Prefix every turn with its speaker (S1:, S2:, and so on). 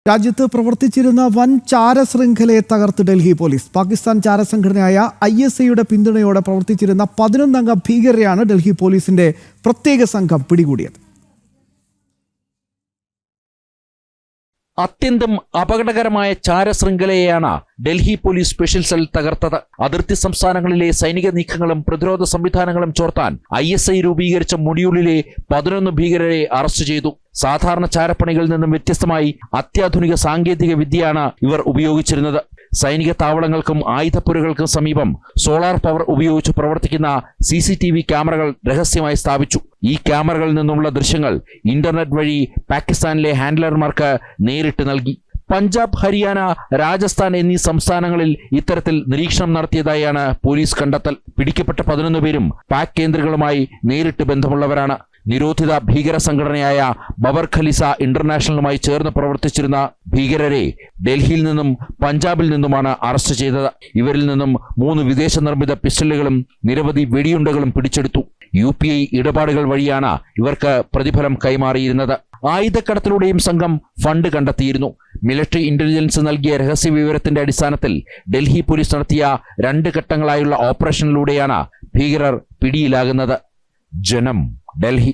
S1: രാജ്യത്ത് പ്രവർത്തിച്ചിരുന്ന വൻ ചാരശൃംഖലയെ തകർത്ത് ഡൽഹി പോലീസ്. പാകിസ്ഥാൻ ചാരസംഘടനയായ ISIയുടെ പിന്തുണയോടെ പ്രവർത്തിച്ചിരുന്ന 11 അംഗ ഭീകരരെയാണ് ഡൽഹി പോലീസിന്റെ പ്രത്യേക സംഘം പിടികൂടിയത്.
S2: അത്യന്തം അപകടകരമായ ചാരശൃംഖലയെയാണ് ഡൽഹി പോലീസ് സ്പെഷ്യൽ സെൽ തകർത്തത്. അതിർത്തി സംസ്ഥാനങ്ങളിലെ സൈനിക നീക്കങ്ങളും പ്രതിരോധ സംവിധാനങ്ങളും ചോർത്താൻ ISI രൂപീകരിച്ച മൊഡ്യൂളിലെ 11 ഭീകരരെ അറസ്റ്റ് ചെയ്തു. സാധാരണ ചാരപ്പണികളിൽ നിന്നും വ്യത്യസ്തമായി അത്യാധുനിക സാങ്കേതിക വിദ്യയാണ് ഇവർ ഉപയോഗിച്ചിരുന്നത്. സൈനിക താവളങ്ങൾക്കും ആയുധപ്പുരകൾക്കും സമീപം സോളാർ പവർ ഉപയോഗിച്ച് പ്രവർത്തിക്കുന്ന CCTV ക്യാമറകൾ രഹസ്യമായി സ്ഥാപിച്ചു. ഈ ക്യാമറകളിൽ നിന്നുള്ള ദൃശ്യങ്ങൾ ഇന്റർനെറ്റ് വഴി പാകിസ്ഥാനിലെ ഹാൻഡ്ലർമാർക്ക് നേരിട്ട് നൽകി. പഞ്ചാബ്, ഹരിയാന, രാജസ്ഥാൻ എന്നീ സംസ്ഥാനങ്ങളിൽ ഇത്തരത്തിൽ നിരീക്ഷണം നടത്തിയതായാണ് പോലീസ് കണ്ടെത്തൽ. പിടിക്കപ്പെട്ട 11 പേരും പാക് കേന്ദ്രങ്ങളുമായി നേരിട്ട് ബന്ധമുള്ളവരാണ്. നിരോധിത ഭീകര സംഘടനയായ ബബർ ഖലീസ ഇന്റർനാഷണലുമായി ചേർന്ന് പ്രവർത്തിച്ചിരുന്ന ഭീകരരെ ഡൽഹിയിൽ നിന്നും പഞ്ചാബിൽ നിന്നുമാണ് അറസ്റ്റ് ചെയ്തത്. ഇവരിൽ നിന്നും 3 വിദേശ നിർമ്മിത പിസ്റ്റളുകളും നിരവധി വെടിയുണ്ടകളും പിടിച്ചെടുത്തു. UPI ഇടപാടുകൾ വഴിയാണ് ഇവർക്ക് പ്രതിഫലം കൈമാറിയിരുന്നത്. ആയുധക്കടത്തിലൂടെയും സംഘം ഫണ്ട് കണ്ടെത്തിയിരുന്നു. മിലിറ്ററി ഇന്റലിജൻസ് നൽകിയ രഹസ്യ വിവരത്തിന്റെ അടിസ്ഥാനത്തിൽ ഡൽഹി പോലീസ് നടത്തിയ 2 ഘട്ടങ്ങളായുള്ള ഓപ്പറേഷനിലൂടെയാണ് ഭീകരർ പിടിയിലാകുന്നത്. ജനം, ഡൽഹി.